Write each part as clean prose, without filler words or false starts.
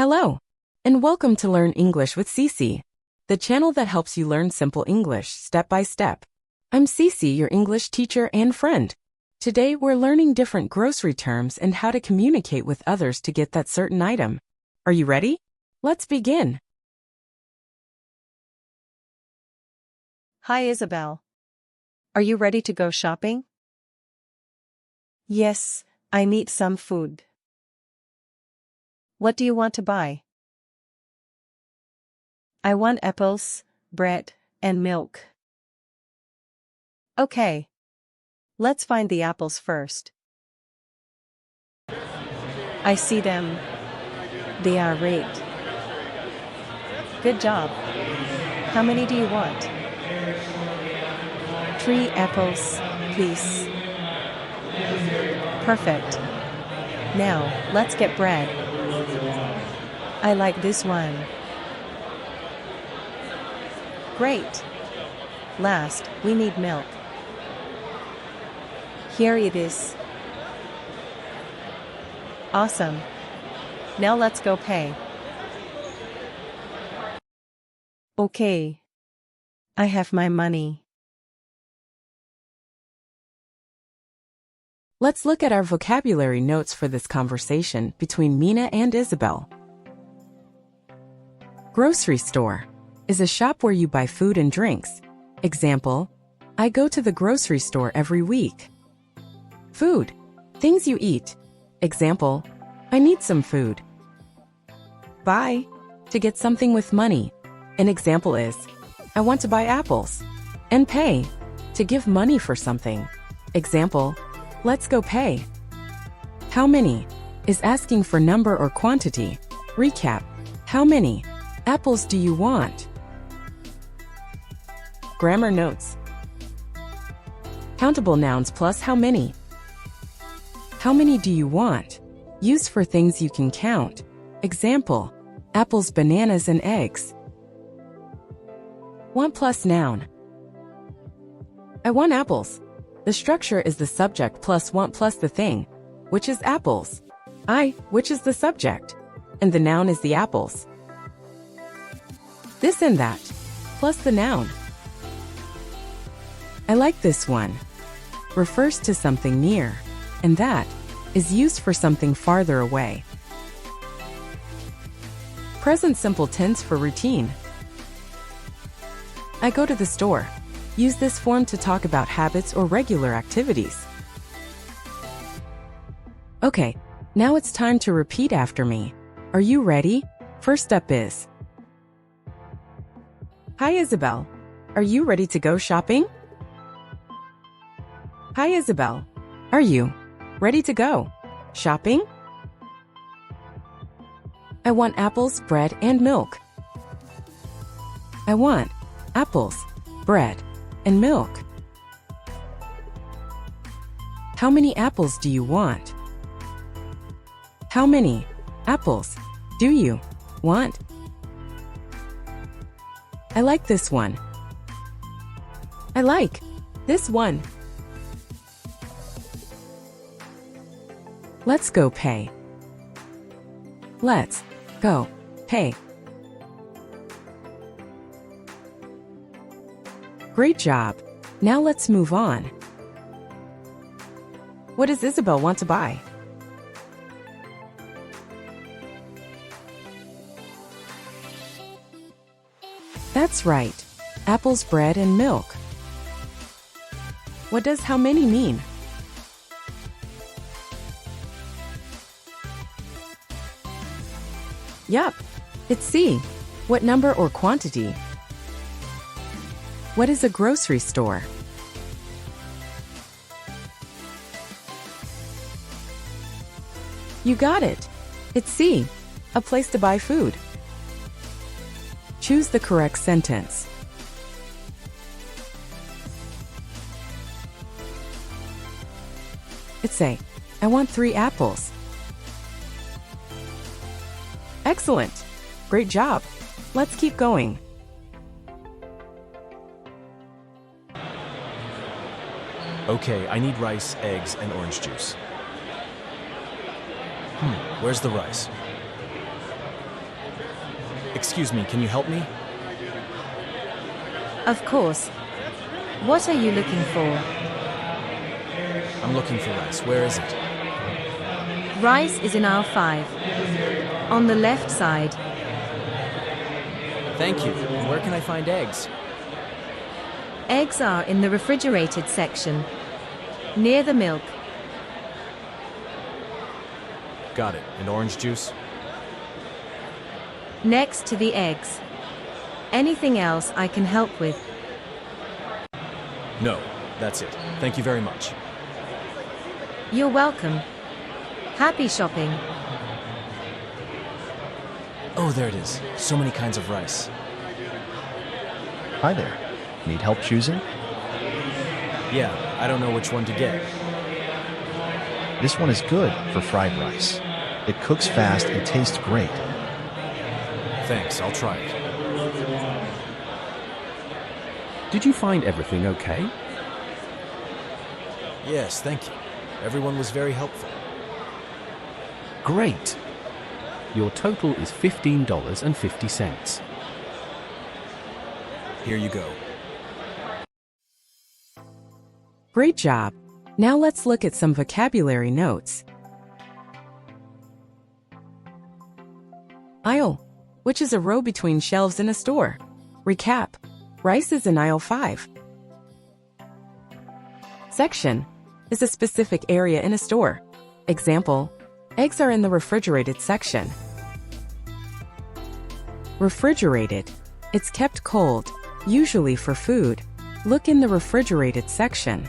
Hello, and welcome to Learn English with Cece, the channel that helps you learn simple English step by step. I'm Cece, your English teacher and friend. Today we're learning different grocery terms and how to communicate with others to get that certain item. Are you ready? Let's begin. Hi, Isabel. Are you ready to go shopping? Yes, I need some food. What do you want to buy? I want apples, bread, and milk. Okay. Let's find the apples first. I see them. They are red. Good job. How many do you want? 3 apples, please. Perfect. Now, let's get bread. I like this one. Great. Last, we need milk. Here it is. Awesome. Now let's go pay. Okay. I have my money. Let's look at our vocabulary notes for this conversation between Mina and Isabel. Grocery store is a shop where you buy food and drinks. Example, I go to the grocery store every week. Food, things you eat. Example, I need some food. Buy, to get something with money. An example is, I want to buy apples. And pay, to give money for something. Example, let's go pay. How many is asking for number or quantity. Recap, how many apples do you want? Grammar notes. Countable nouns plus how many. How many do you want? Used for things you can count. Example, apples, bananas, and eggs. Want plus noun. I want apples. The structure is the subject plus want plus the thing, which is apples. I, which is the subject, and the noun is the apples. This and that, plus the noun. I like this one. Refers to something near, and that is used for something farther away. Present simple tense for routine. I go to the store. Use this form to talk about habits or regular activities. Okay, now it's time to repeat after me. Are you ready? First step is, hi Isabel, are you ready to go shopping? Hi Isabel, are you ready to go shopping? I want apples, bread, and milk. I want apples, bread, and milk. How many apples do you want? How many apples do you want? I like this one. I like this one. Let's go pay. Let's go pay. Great job. Now let's move on. What does Isabel want to buy? That's right. Apples, bread, and milk. What does how many mean? Yup, it's C. What number or quantity? What is a grocery store? You got it. It's C. A place to buy food. Choose the correct sentence. It's A. I want 3 apples. Excellent. Great job. Let's keep going. Okay, I need rice, eggs, and orange juice. Where's the rice? Excuse me, can you help me? Of course. What are you looking for? I'm looking for rice. Where is it? Rice is in aisle 5. On the left side. Thank you. And where can I find eggs? Eggs are in the refrigerated section. Near the milk. Got it. And orange juice? Next to the eggs. Anything else I can help with? No, that's it. Thank you very much. You're welcome. Happy shopping. Oh, there it is. So many kinds of rice. Hi there. Need help choosing? Yeah, I don't know which one to get. This one is good for fried rice. It cooks fast and tastes great. Thanks, I'll try it. Did you find everything okay? Yes, thank you. Everyone was very helpful. Great! Your total is $15.50. Here you go. Great job. Now let's look at some vocabulary notes. Aisle, which is a row between shelves in a store. Recap. Rice is in aisle 5. Section is a specific area in a store. Example, eggs are in the refrigerated section. Refrigerated. It's kept cold, usually for food. Look in the refrigerated section.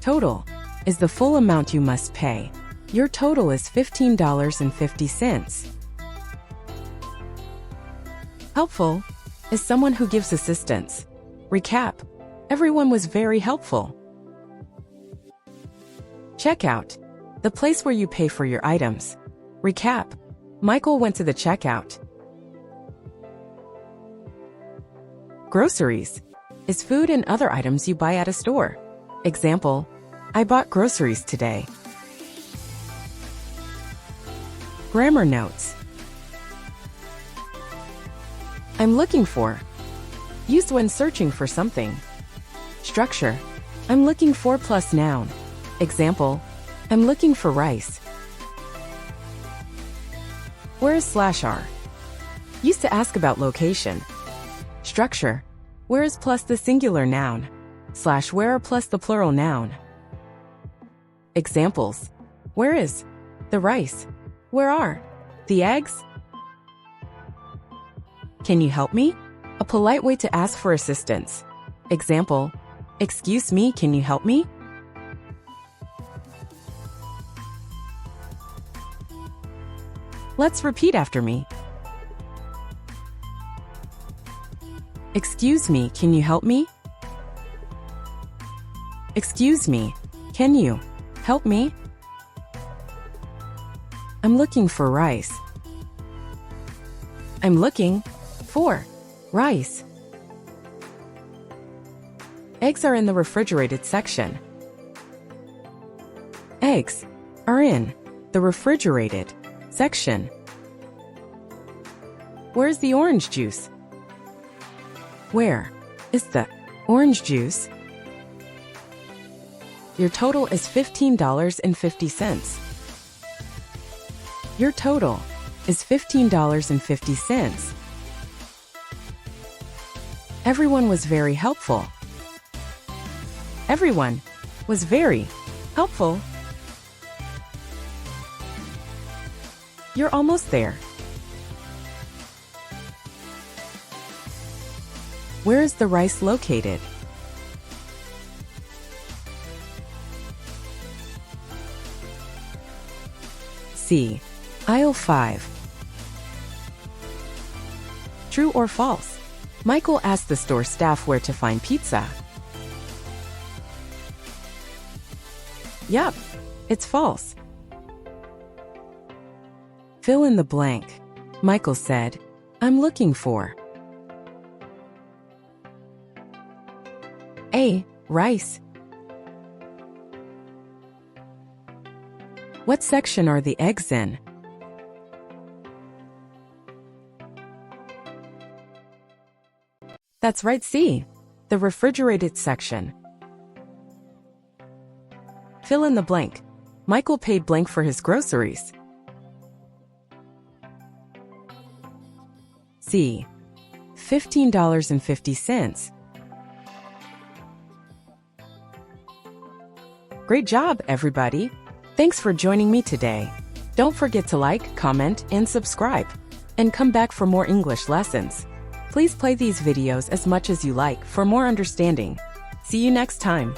Total is the full amount you must pay. Your total is $15.50. Helpful is someone who gives assistance. Recap. Everyone was very helpful. Checkout. The place where you pay for your items. Recap. Michael went to the checkout. Groceries is food and other items you buy at a store. Example, I bought groceries today. Grammar notes. I'm looking for. Used when searching for something. Structure. I'm looking for plus noun. Example, I'm looking for rice. Where is /r? Used to ask about location. Structure. Where is plus the singular noun. /where plus the plural noun. Examples. Where is the rice? Where are the eggs? Can you help me? A polite way to ask for assistance. Example, excuse me, can you help me? Let's repeat after me. Excuse me, can you help me? Excuse me, can you help me? I'm looking for rice. I'm looking for rice. Eggs are in the refrigerated section. Eggs are in the refrigerated section. Where's the orange juice? Where is the orange juice? Your total is $15.50. Your total is $15.50. Everyone was very helpful. Everyone was very helpful. You're almost there. Where is the rice located? C. Aisle 5. True or false? Michael asked the store staff where to find pizza. Yup, it's false. Fill in the blank. Michael said, I'm looking for A. Rice. What section are the eggs in? That's right, C. The refrigerated section. Fill in the blank. Michael paid blank for his groceries. C. $15.50. Great job, everybody! Thanks for joining me today. Don't forget to like, comment, and subscribe. And come back for more English lessons. Please play these videos as much as you like for more understanding. See you next time.